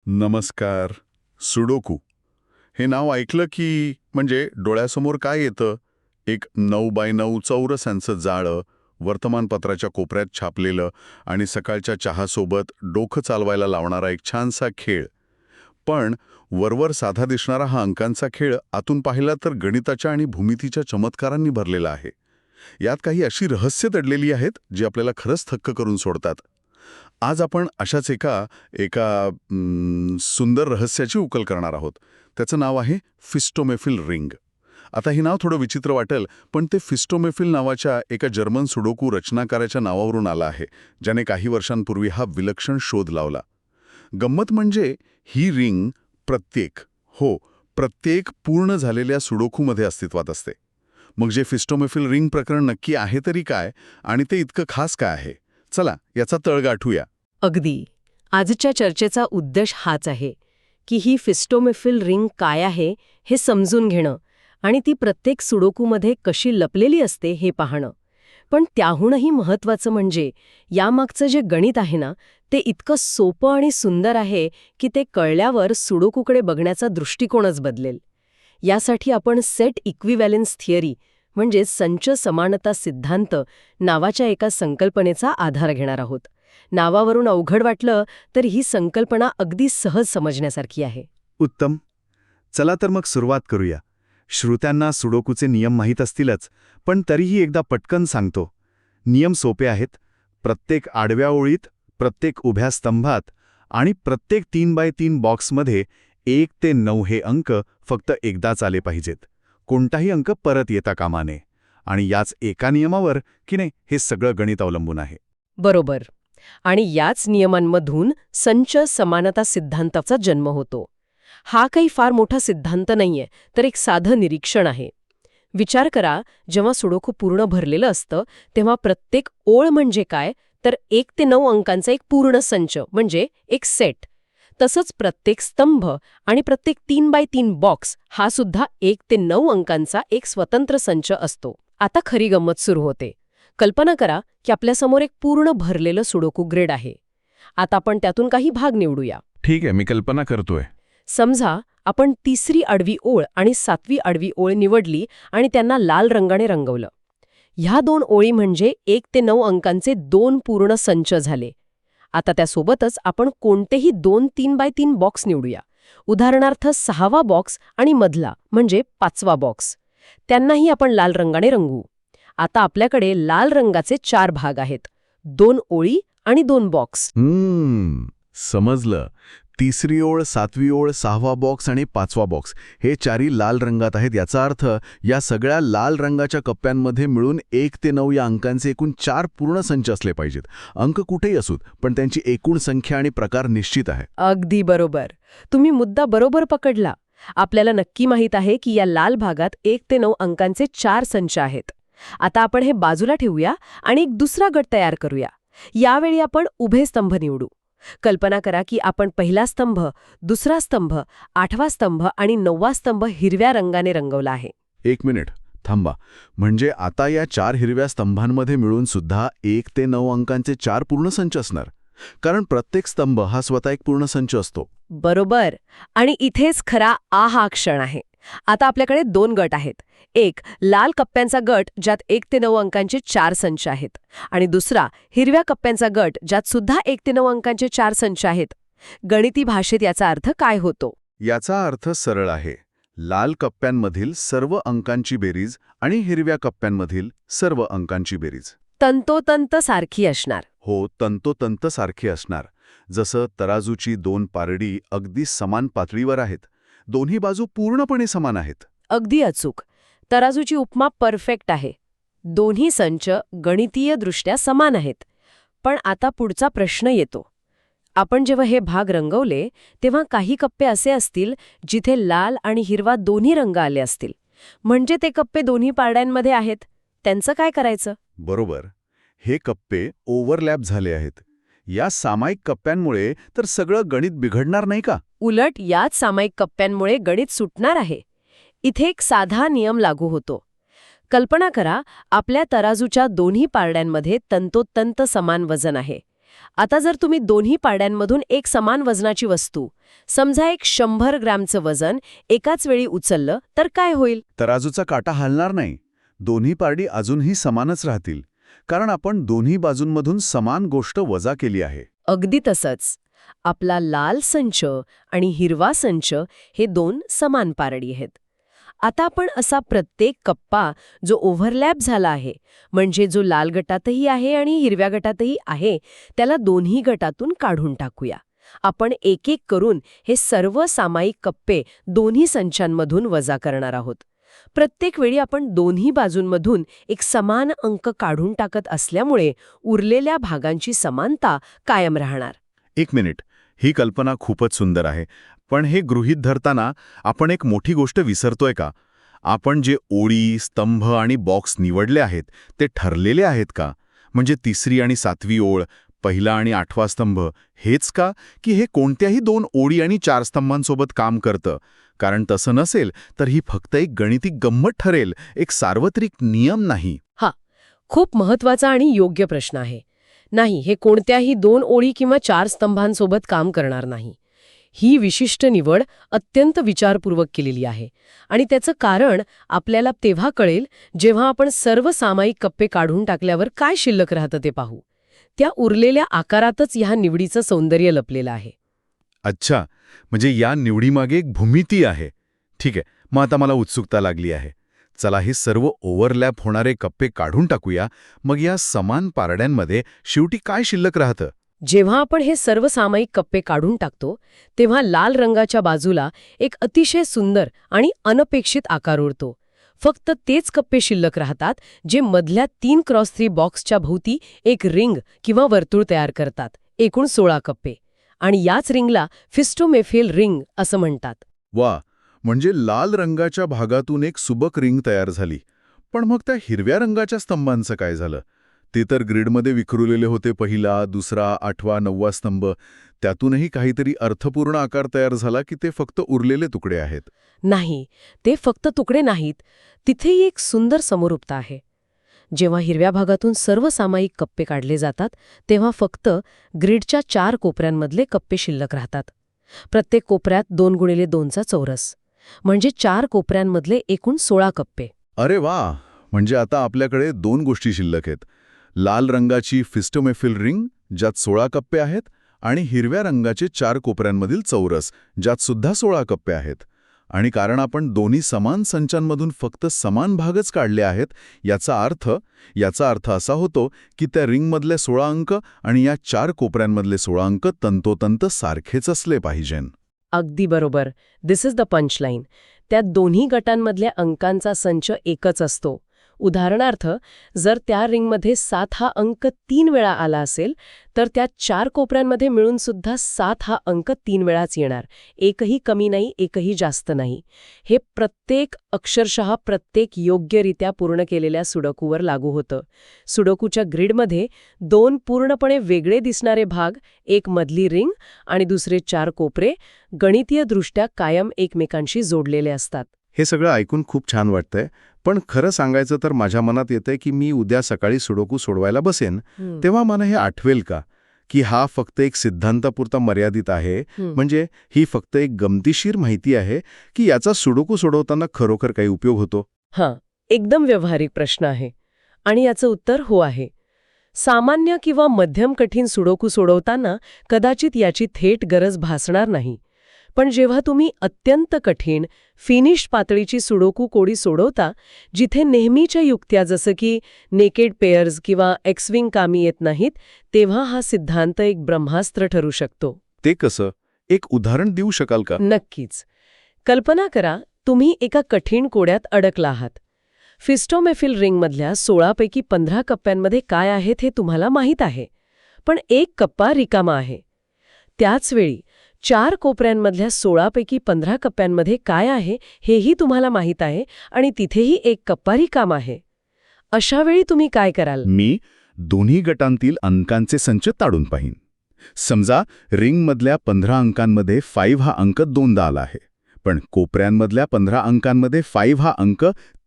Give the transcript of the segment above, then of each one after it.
नमस्कार. सुडोकू हे नाव ऐकलं की म्हणजे डोळ्यासमोर काय येतं? एक 9x9 चौरसांचं जाळं, वर्तमानपत्राच्या कोपऱ्यात छापलेलं आणि सकाळच्या चहासोबत डोकं चालवायला लावणारा एक छानसा खेळ. पण वरवर साधा दिसणारा हा अंकांचा खेळ आतून पाहिला तर गणिताच्या आणि भूमितीच्या चमत्कारांनी भरलेला आहे. यात काही अशी रहस्य दडलेली आहेत जी आपल्याला खरंच थक्क करून सोडतात. आज आपण अशाच एका एका सुंदर रहस्याची उकल करणार आहोत. त्याचं नाव आहे फिस्टोमेफिल रिंग. आता हे नाव थोडं विचित्र वाटेल, पण ते फिस्टोमेफिल नावाच्या एका जर्मन सुडोकू रचनाकाराच्या नावावरून आलं आहे, ज्याने काही वर्षांपूर्वी हा विलक्षण शोध लावला. गंमत म्हणजे ही रिंग प्रत्येक पूर्ण झालेल्या सुडोकूमध्ये अस्तित्वात असते. मग जे फिस्टोमेफिल रिंग प्रकरण नक्की आहे तरी काय, आणि ते इतकं खास काय आहे? चला याचा तळ गाठूया. अगदी. आजच्या चर्चेचा उद्देश हाच आहे की ही फिस्टोमेफिल रिंग काय आहे हे समजून घेणं आणि ती प्रत्येक सुडोकूमध्ये कशी लपलेली असते हे पाहणं. पण त्याहूनही महत्त्वाचं म्हणजे यामागचं जे गणित आहे ना, ते इतकं सोपं आणि सुंदर आहे की ते कळल्यावर सुडोकूकडे बघण्याचा दृष्टिकोनच बदलेल. यासाठी आपण सेट इक्विव्हॅलेन्स थिअरी म्हणजे संच समानता सिद्धांत नावाच्या एका संकल्पनेचा आधार घेणार आहोत. नावावरून अवघड वाटलं तर ही संकल्पना अगदी सहज समजण्यासारखी आहे. उत्तम. चला तर मग सुरुवात करूया. श्रोत्यांना सुडोकूचे नियम माहीत असतीलच, पण तरीही एकदा पटकन सांगतो. नियम सोपे आहेत. प्रत्येक आडव्या ओळीत, प्रत्येक उभ्या स्तंभात आणि प्रत्येक 3x3 बॉक्समध्ये 1 ते 9 हे अंक फक्त एकदाच आले पाहिजेत. कोणताही अंक परत येता कामा नये. आणि याच एका नियमावर की नाही हे सगळं गणित अवलंबून आहे. बरोबर. आणि याच नियमांमधून संच समानता सिद्धांताचा जन्म होतो. हा काही फार मोठा सिद्धांत नाहीये, तर एक साधं निरीक्षण आहे. विचार करा, जेव्हा सुडोकू पूर्ण भरलेलं असतं तेव्हा प्रत्येक ओळ म्हणजे काय, तर 1 ते 9 अंकांचा एक पूर्ण संच म्हणजे एक सेट. तसंच प्रत्येक स्तंभ आणि प्रत्येक 3x3 बॉक्स हा सुद्धा 1 ते 9 अंकांचा एक स्वतंत्र संच असतो. आता खरी गंमत सुरू होते. कल्पना करा की आपल्यासमोर एक पूर्ण भरलेलं सुडोकू ग्रिड आहे. आता आपण त्यातून काही भाग निवडूया. ठीक आहे, मी कल्पना करतोय. समजा आपण 3री आडवी ओळ आणि 7वी आडवी ओळ निवडली आणि त्यांना लाल रंगाने रंगवलं. ह्या 2 ओळी म्हणजे 1 ते 9 अंकांचे 2 पूर्ण संच झाले. आता त्यासोबतच आपण कोणतेही 2 3x3 बॉक्स निवडूया. उदाहरणार्थ 6वा बॉक्स आणि मधला म्हणजे 5वा बॉक्स. त्यांनाही आपण लाल रंगाने रंगवू. आता आपल्याकडे लाल रंगाचे 4 भाग आहेत, 2 ओळी आणि 2 बॉक्स. समजलं. 3री ओळ, 7वी ओळ, 6वा बॉक्स आणि 5वा बॉक्स हे चारही लाल रंगात आहेत. याचा अर्थ या सगळ्या लाल रंगाच्या कप्प्यांमध्ये मिळून 1 ते 9 या अंकांचे एकूण 4 पूर्ण संच असले पाहिजेत. अंक कुठेही असोत, पण त्यांची एकूण संख्या आणि प्रकार निश्चित आहे. अगदी बरोबर. तुम्ही मुद्दा बरोबर पकडला. आपल्याला नक्की माहीत आहे की या लाल भागात 1 ते 9 अंकांचे 4 संच आहेत. आता आपण हे बाजूला ठेवूया आणि एक दुसरा गट तयार करूया. यावेळी आपण उभे स्तंभ निवडू. कल्पना करा की आपण पहिला स्तंभ, दुसरा स्तंभ, 8वा स्तंभ आणि 9वा स्तंभ हिरव्या रंगाने रंगवला आहे. 1 मिनिट थांबा. म्हणजे आता या 4 हिरव्या स्तंभांमध्ये मिळून सुद्धा 1 ते 9 अंकांचे 4 पूर्ण संच असणार, कारण प्रत्येक स्तंभ हा स्वतः एक पूर्ण संच असतो. बरोबर. आणि इथेच खरा हा क्षण आहे. आता आपल्याकडे 2 गट आहेत. एक लाल कप्प्यांचा गट ज्यात 1 ते 9 अंकांचे 4 संच आहेत आणि दुसरा हिरव्या कप्प्यांचा गट ज्यात सुद्धा 1 ते 9 अंकांचे 4 संच आहेत. गणिती भाषेत याचा अर्थ काय होतो? याचा अर्थ सरळ आहे. लाल कप्प्यांमधील सर्व अंकांची बेरीज आणि हिरव्या कप्प्यांमधील सर्व अंकांची बेरीज तंतोतंत सारखी असणार. हो, तंतोतंत सारखी असणार. जसं तराजूची 2 पारडी अगदी समान पातळीवर आहेत. दोन्ही बाजू पूर्णपणे समान आहेत. अगदी अचूक. तराजूची उपमा परफेक्ट आहे. दोन्ही संच गणितीयदृष्ट्या समान आहेत. पण आता पुढचा प्रश्न येतो. आपण जेव्हा हे भाग रंगवले तेव्हा काही कप्पे असे असतील जिथे लाल आणि हिरवा दोन्ही रंग आले असतील. म्हणजे ते कप्पे दोन्ही पारड्यांमध्ये आहेत. त्यांचं काय करायचं? बरोबर. हे कप्पे ओव्हरलॅप झाले आहेत. या सामायिक कप्प्यांमुळे तर सगळं गणित बिघडणार नाही का? उलट याच सामायिक कप्प्यांमुळे गणित सुटणार आहे. इथे एक साधा नियम लागू होतो. कल्पना करा, आपल्या तराजूच्या दोन्ही पारड्यांमध्ये तंतोतंत समान वजन आहे. आता जर तुम्ही दोन्ही पाड्यांमधून एक समान वजनाची वस्तू, समजा एक 100 ग्रॅमचं वजन एकाच वेळी उचललं तर काय होईल? तराजूचा काटा हलणार नाही. दोन्ही पारडी अजूनही समानच राहतील, कारण आपण दोन्ही बाजूंमधून समान गोष्ट वजा केली आहे. अगदी तसंच. आपला लाल संच आणि हिरवा संच हे 2 समान पारडी आहेत. आता आपण असा प्रत्येक कप्पा जो ओव्हरलॅप झाला आहे, म्हणजे जो लाल गटातही आहे आणि हिरव्या गटातही आहे, त्याला दोन्ही गटातून काढून टाकूया. आपण एक एक करून हे सर्व सामायिक कप्पे दोन्ही संचांमधून वजा करणार आहोत. प्रत्येक वेळी आपण दोन्ही बाजूंमधून एक समान अंक काढून टाकत असल्यामुळे उरलेल्या भागांची समानता कायम राहणार. एक मिनिट, ही कल्पना खूपच सुंदर आहे. पण हे गृहीत धरताना आपण एक मोठी गोष्ट विसरतोय का? आपण जे ओळी, स्तंभ आणि बॉक्स निवडले आहेत ते ठरलेले आहेत का? म्हणजे 3री आणि 7वी ओळ, पहिला आणि 8वा स्तंभ हेच का, की हे कोणत्याही 2 ओळी आणि 4 स्तंभांसोबत काम करतं? कारण तसं नसेल तर ही फक्त एक गणिती गंमत ठरेल, एक सार्वत्रिक नियम नाही. खूप महत्वाचा आणि योग्य प्रश्न आहे. नाही, हे कोणत्याही 2 ओळी किंवा 4 स्तंभांसोबत काम करणार नाही. ही विशिष्ट निवड अत्यंत विचारपूर्वक केलेली आहे आणि त्याचं कारण आपल्याला तेव्हा कळेल जेव्हा आपण सर्व सामायिक कप्पे काढून टाकल्यावर काय शिल्लक राहतं ते पाहू. त्या उरलेल्या आकारातच ह्या निवडीचं सौंदर्य लपलेलं आहे. अच्छा, म्हणजे या निवडीमागे एक भूमिती आहे. ठीक आहे, मग आता मला उत्सुकता लागली आहे. चला हे सर्व ओव्हरलॅप होणारे कप्पे काढून टाकूया. मग या समान पारड्यांमध्ये शेवटी काय शिल्लक राहतं? जेव्हा आपण हे सर्व सामायिक कप्पे काढून टाकतो तेव्हा लाल रंगाच्या बाजूला एक अतिशय सुंदर आणि अनपेक्षित आकार उरतो. फक्त तेच कप्पे शिल्लक राहतात जे मधल्या 3x3 बॉक्सच्या भोवती एक रिंग किंवा वर्तुळ तयार करतात. एकूण 16 कप्पे. आणि याच रिंगला फिस्टोमेफिल रिंग असं म्हणतात. वा, म्हणजे लाल रंगाच्या भागातून एक सुबक रिंग तयार झाली. पण मग त्या हिरव्या रंगाच्या स्तंभांचं काय झालं? ते तर ग्रीडमध्ये विखुरलेले होते. पहिला, दुसरा, 8वा, 9वा स्तंभ. त्यातूनही काहीतरी अर्थपूर्ण आकार तयार झाला की ते फक्त उरलेले तुकडे आहेत? नाही, ते फक्त तुकडे नाहीत. तिथेही एक सुंदर समरूपता आहे. जेव्हा हिरव्या भागातून सर्व सामायिक कप्पे काढले जातात तेव्हा फक्त ग्रीडच्या 4 कोपऱ्यांमधले कप्पे शिल्लक राहतात. प्रत्येक कोपऱ्यात 2x2चा चौरस, म्हणजे 4 कोपऱ्यांमधले एकूण 16 कप्पे. अरे वा, म्हणजे आता आपल्याकडे 2 गोष्टी शिल्लक आहेत. लाल रंगाची फिस्टोमेफिल रिंग ज्यात 16 कप्पे आहेत आणि हिरव्या रंगाचे 4 कोपऱ्यांमधील चौरस ज्यात सुद्धा 16 कप्पे आहेत. आणि कारण आपण दोन्ही समान संचांमधून फक्त समान भागच काढले आहेत, याचा अर्थ असा होतो की त्या रिंगमधले 16 अंक आणि या 4 कोपऱ्यांमधले 16 अंक तंतोतंत सारखेच असले पाहिजेत. अगदी बरोबर. दिस इज द पंचलाईन. त्या दोन्ही गटांमधल्या अंकांचा संच एकच असतो. उदाहरणार्थ, जर त्या रिंगमध्ये 7 हा अंक 3 वेळा आला असेल तर त्या 4 कोपऱ्यांमध्ये मिळून सुद्धा 7 हा अंक 3 वेळाच येणार. एकही कमी नाही, एकही जास्त नाही. हे अक्षरशः प्रत्येक योग्यरित्या पूर्ण केलेल्या सुडोकूवर लागू होतं. सुडोकूच्या ग्रीडमध्ये 2 पूर्णपणे वेगळे दिसणारे भाग, एक मधली रिंग आणि दुसरे 4 कोपरे, गणितीयदृष्ट्या कायम एकमेकांशी जोडलेले असतात. हे सगळं ऐकून खूप छान वाटतंय. पण खरं सांगायचं तर माझ्या मनात येतंय की मी उद्या सकाळी सुडोकू सोडवायला बसेन तेव्हा मला हे आठवेल का की हा फक्त एक सिद्धांतापुरता मर्यादित आहे? म्हणजे ही फक्त एक गमतीशीर माहिती आहे की याचा सुडोकू सोडवताना खरोखर काही उपयोग होतो? एकदम व्यावहारिक प्रश्न आहे आणि याचं उत्तर हो आहे. सामान्य किंवा मध्यम कठीण सुडोकू सोडवताना कदाचित याची थेट गरज भासणार नाही. पण जेव्हा तुम्ही अत्यंत कठीण, फिनिश पातळीची सुडोकू कोडी सोडवता, जिथे नेहमीच्या युक्त्या जसं की नेकेड पेअर्स किंवा एक्सविंग कामी येत नाहीत, तेव्हा हा सिद्धांत एक ब्रह्मास्त्र ठरू शकतो. ते कसं? एक उदाहरण देऊ शकाल का? नक्कीच. कल्पना करा, तुम्ही एका कठीण कोड्यात अडकला आहात. फिस्टोमेफिल रिंगमधल्या 16 पैकी 15 कप्प्यांमध्ये काय आहेत हे तुम्हाला माहीत आहे, पण एक कप्पा रिकामा आहे. त्याचवेळी 4 कोपऱ्यांमधल्या 16 पैकी 15 कप्प्यांमध्ये काय आहे हेही तुम्हाला माहीत आहे आणि तिथेही एक कप्पा रिकामा आहे. अशा वेळी तुम्ही काय कराल? मी दोन्ही गटांतील अंकांचे संच ताडून पाहीन. समजा रिंगमधल्या 15 अंकांमध्ये 5 हा अंक 2दा आला आहे, पण कोपऱ्यांमधल्या 15 अंकांमध्ये 5 हा अंक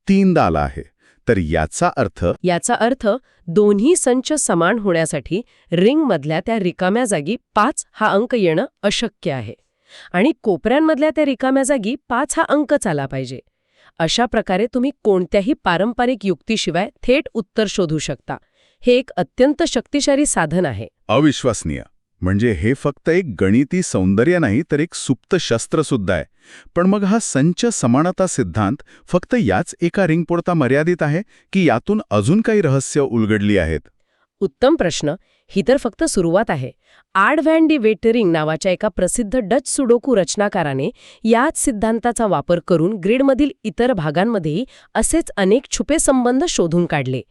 3दा आला आहे. तर याचा अर्थ दोन्ही संच समान होण्यासाठी रिंगमधल्या त्या रिकाम्या जागी 5 हा अंक येणं अशक्य आहे आणि कोपऱ्यांमधल्या त्या रिकाम्या जागी 5 हा अंकच आला पाहिजे. अशा प्रकारे तुम्ही कोणत्याही पारंपरिक युक्तीशिवाय थेट उत्तर शोधू शकता. हे एक अत्यंत शक्तिशाली साधन आहे. अविश्वसनीय. म्हणजे हे फक्त एक गणिती सौंदर्य नाही तर एक सुप्त शस्त्र सुद्धा आहे. पण मग हा संच समानता सिद्धांत फक्त याच एका रिंगपुरता मर्यादित आहे की यातून अजून काही रहस्य उलगडली आहेत? उत्तम प्रश्न. ही तर फक्त सुरुवात आहे. आड व्हॅन डी वेटरिंग नावाच्या एका प्रसिद्ध डच सुडोकू रचनाकाराने याच सिद्धांताचा वापर करून ग्रीडमधील इतर भागांमध्येही असेच अनेक छुपे संबंध शोधून काढले.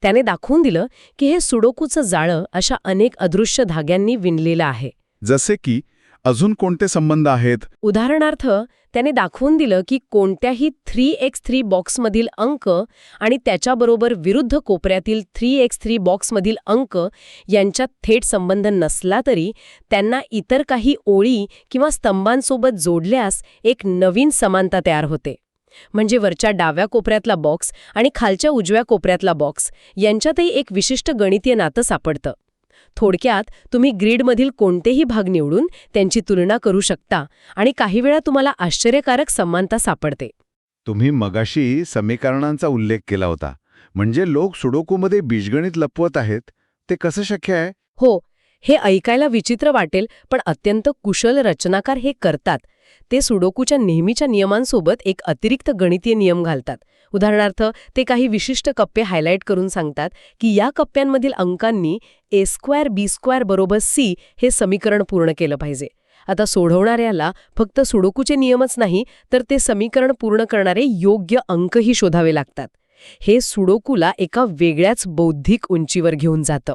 त्याने दाखवून दिलं की हे सुडोकूचं जाळं अशा अनेक अदृश्य धाग्यांनी विणलेलं आहे. जसे की अजून कोणते संबंध आहेत? उदाहरणार्थ त्याने दाखवून दिलं की कोणत्याही 3x3 बॉक्समधील अंक आणि त्याच्याबरोबर विरुद्ध कोपऱ्यातील 3x3 बॉक्समधील अंक यांच्यात थेट संबंध नसला तरी त्यांना इतर काही ओळी किंवा स्तंभांसोबत जोडल्यास एक नवीन समानता तयार होते. म्हणजे वरच्या डाव्या कोपऱ्यातला बॉक्स आणि खालच्या उजव्या कोपऱ्यातला बॉक्स यांच्यातही एक विशिष्ट गणितीय नातं सापडतं. थोडक्यात तुम्ही ग्रीडमधील कोणतेही भाग निवडून त्यांची तुलना करू शकता आणि काही वेळा तुम्हाला आश्चर्यकारक समानता सापडते. तुम्ही मगाशी समीकरणांचा उल्लेख केला होता. म्हणजे लोक सुडोकूमध्ये बीजगणित लपवत आहेत. ते कसं शक्य आहे? हो, हे ऐकायला विचित्र वाटेल पण अत्यंत कुशल रचनाकार हे करतात. ते सुडोकूच्या नेहमीच्या नियमांसोबत एक अतिरिक्त गणितीय नियम घालतात. उदाहरणार्थ ते काही विशिष्ट कप्पे हायलाईट करून सांगतात की या कप्प्यांमधील अंकांनी a²b² बरोबर c हे समीकरण पूर्ण केलं पाहिजे. आता सोडवणाऱ्याला फक्त सुडोकूचे नियमच नाही तर ते समीकरण पूर्ण करणारे योग्य अंकही शोधावे लागतात. हे सुडोकूला एका वेगळ्याच बौद्धिक उंचीवर घेऊन जातं.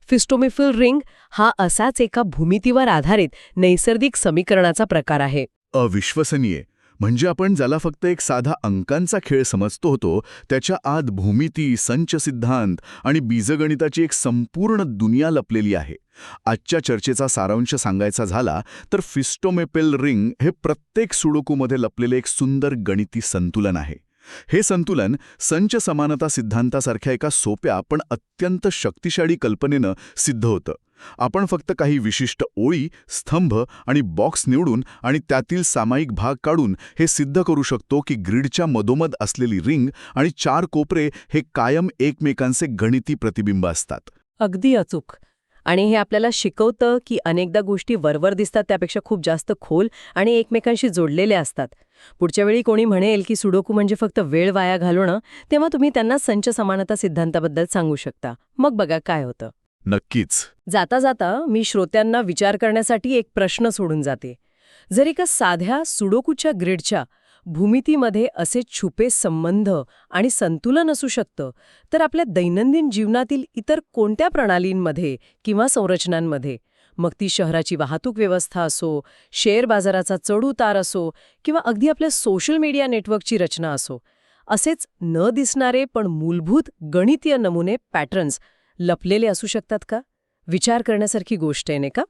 फिस्टोमेफिल रिंग हा असाच एका भूमितीवर आधारित नैसर्गिक समीकरणाचा प्रकार आहे. अविश्वसनीय. म्हणजे आपण ज्याला फक्त एक साधा अंकांचा खेळ समजतो होतो त्याच्या आत भूमिती, संच सिद्धांत आणि बीजगणिताची एक संपूर्ण दुनिया लपलेली आहे. आजच्या चर्चेचा सारांश सांगायचा झाला तर फिस्टोमेपेल रिंग हे प्रत्येक सुडोकूमध्ये लपलेले एक सुंदर गणिती संतुलन आहे. हे संतुलन संच समानता सिद्धांतासारख्या एका सोप्या पण अत्यंत शक्तिशाली कल्पनेनं सिद्ध होतं. आपण फक्त काही विशिष्ट ओळी, स्तंभ आणि बॉक्स निवडून आणि त्यातील सामायिक भाग काढून हे सिद्ध करू शकतो की ग्रीडच्या मधोमध असलेली रिंग आणि 4 कोपरे हे कायम एकमेकांचे गणिती प्रतिबिंब असतात. अगदी अचूक. आणि हे आपल्याला शिकवतं की अनेकदा गोष्टी वरवर दिसतात त्यापेक्षा खूप जास्त खोल आणि एकमेकांशी जोडलेल्या असतात. पुढच्या वेळी कोणी म्हणेल की सुडोकू म्हणजे फक्त वेळ वाया घालवणं, तेव्हा तुम्ही त्यांना संच समानता सिद्धांताबद्दल सांगू शकता. मग बघा काय होतं. नक्कीच. जाता जाता मी श्रोत्यांना विचार करण्यासाठी एक प्रश्न सोडून जाते. जर एका साध्या सुडोकूच्या ग्रीडच्या भूमितीमध्ये असे छुपे संबंध आणि संतुलन असू शकतं, तर आपल्या दैनंदिन जीवनातील इतर कोणत्या प्रणालींमध्ये किंवा संरचनांमध्ये, मग ती शहराची वाहतूक व्यवस्था असो, शेअर बाजाराचा चढ-उतार असो किंवा अगदी आपल्या सोशल मीडिया नेटवर्कची रचना असो, असेच न दिसणारे पण मूलभूत गणितीय नमुने, पॅटर्न्स लपलेले असू शकतात का? विचार करण्यासारखी गोष्ट आहे, नाही का?